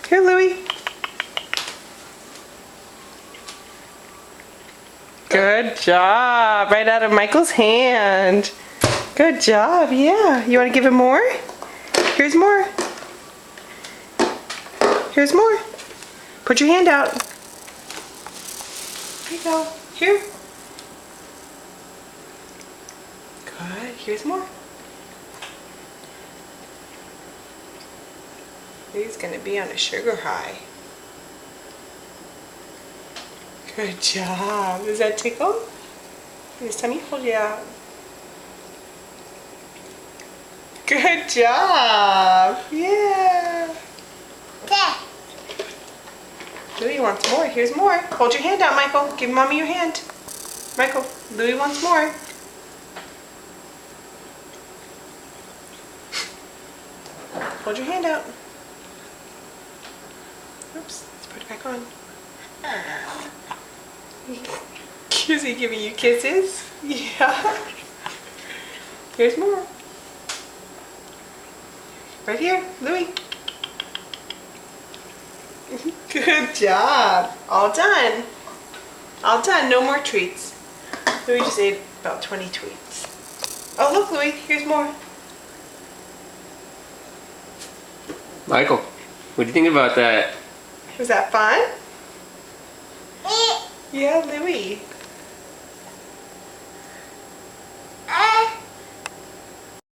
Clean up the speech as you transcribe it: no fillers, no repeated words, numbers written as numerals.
Here, Louie. Good job. Right out of Michael's hand. Good job. Yeah. You want to give him more? Here's more. Here's more. Put your hand out. Here you go. Here. Good. Here's more. He's going to be on a sugar high. Good job. Does that tickle? His tummy hold you out. Good job. Yeah. Louie wants more. Here's more. Hold your hand out, Michael. Give Mommy your hand. Michael, Louie wants more. Hold your hand out. Oops, let's put it back on. Is he giving you kisses? Yeah. Here's more. Right here, Louie. Good job. All done. All done. No more treats. Louie just ate about 20 treats. Oh, look, Louie. Here's more. Michael, what do you think about that? Was that fun? Yeah, Louie.